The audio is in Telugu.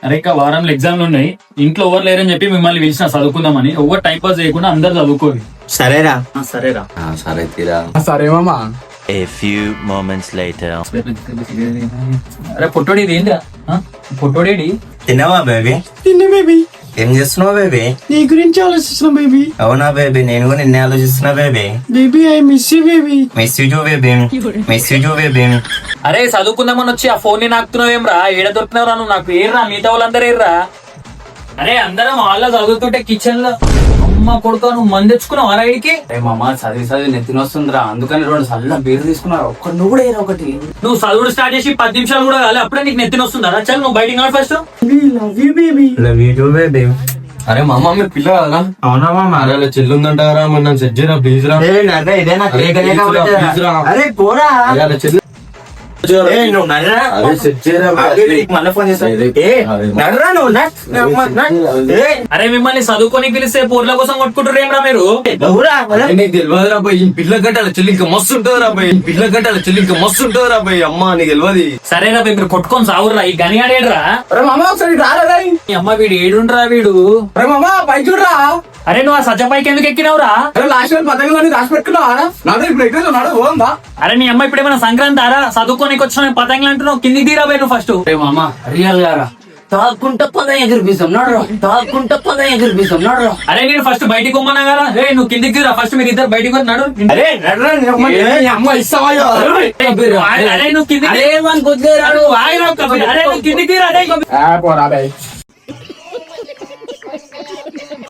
అరే ఇంకా వారంలో ఎగ్జామ్లు ఉన్నాయి, ఇంట్లో ఎవరు లేరని చెప్పి మిమ్మల్ని పిలిచిన చదువుకుందామని. ఎవరు టైం పాస్ చేయకుండా అందరు చదువుకోరు. సరేరా. సరేరా. సరే తీరా. సరే మామా. A few moments later. అరే పొట్టోడి ఇది ఏంటిరా? పొట్టోడేడి? తిన్నావా బేబీ? తిన్న బేబీ. ఏం చేస్తున్నావు బేబీ? నీ గురించి ఆలోచిస్తున్నా బేబీ. అవునా బేబీ, నేను కూడా నిన్నే ఆలోచిస్తున్నా baby. Baby I miss you baby. Miss you too baby. Miss you too baby. అరే చదువుకుందామని వచ్చి ఆ ఫోన్ ని నాకుతున్నావేం రా? ఏడ దొరుకుతున్నావురా నువ్వు? నాకు ఏర్రా, మిగతా వాళ్ళందరూ ఏర్రా. అరే అందరం వాళ్ళ చదువుతుంటే కిచెన్ లో అమ్మ కొడుకు నువ్వు మంది తెచ్చుకున్నావు అరాయికి. అరే మామ చదివి నెత్తిన వస్తుందిరా, అందుకని 2 చల్ల బీరు తీసుకున్నారు. ఒక్క నువ్వు కూడా ఏదో ఒకటి. నువ్వు చదువుడు స్టార్ట్ చేసి 10 నిమిషాలు కూడా కాలే, అప్పుడే నీకు నెత్తిన వస్తుందా? చల్ నువ్వు బయటికి నాడు first. Love you baby. Love you too baby. అరే మామ మీరు పిల్ల కదా? అవునా మామ? అరే అలా చెల్లుందంటారా? మరి నన్ను సెట్ చేయరా ప్లీజ్ రా. ఇదే నాకు ప్లీజ్ రా. అరే పోరా. అరే అలా చెల్లు నువ్వు నడరా. అరే సెట్ చేయరా. మళ్ళీ ఫోన్ చేస్తా. నడరా నువ్వు. అరే మిమ్మల్ని చదువుకొని పిలిస్తే పోర్ల కోసం కొట్టుకుంటారు ఏమరా మీరు? నీకు తెలియదు రా బాయ్, ఈ పిల్ల గట్టాల చెల్లి ఇంకా మస్తు ఉంటుంది రా బాయ్. ఈ పిల్ల గట్టాల చెల్లి ఇంకా మస్తు ఉంటుంది రా బాయ్. అమ్మ నీకు తెలియదు. సరేరా మీరు కొట్టుకొని సావుర్రా. ఈ గనియాడేడ్రా? అరే మామ ఒకసారి రాలేదా? ఈ అమ్మ వీడు ఏడుండ్రా వీడు. అరే మామ పై చూడరా. అరే నువ్వు ఆ సజ్జ పైకి ఎందుకు ఎక్కినావురా? అరే లాస్ట్ ఇయర్ పతంగులు రాసి పెట్టుకున్నావా? నాతో ఇప్పుడు ఎక్కడ నాడు పోందా? అరే నీ అమ్మ ఇప్పుడు ఏమైనా సంక్రాంతి ఆరా? చదువుకోనికి వచ్చిన పతంగులు అంటున్నావు, కిందికి తీరాబోయి నువ్వు ఫస్ట్. అరే మామ రియల్ గారా, తాకుంటా పద ఎగిరిపిస్తాం నడరా, తాకుంటా పద ఎగిరిపిస్తాం నడరా. అరే నేను ఫస్ట్ బయటికి కొమ్మన్నా కదా. రే నువ్వు కిందికి తీరా ఫస్ట్, మీరు ఇద్దరు బయటికి వచ్చి నడు. అరే నడరా. అమ్మ ఇస్తావా? అరే నువ్వు కిందికి అరే మన కొద్దిగా అరే నువ్వు కిందికి తీరా. అరే పోరా బాయ్.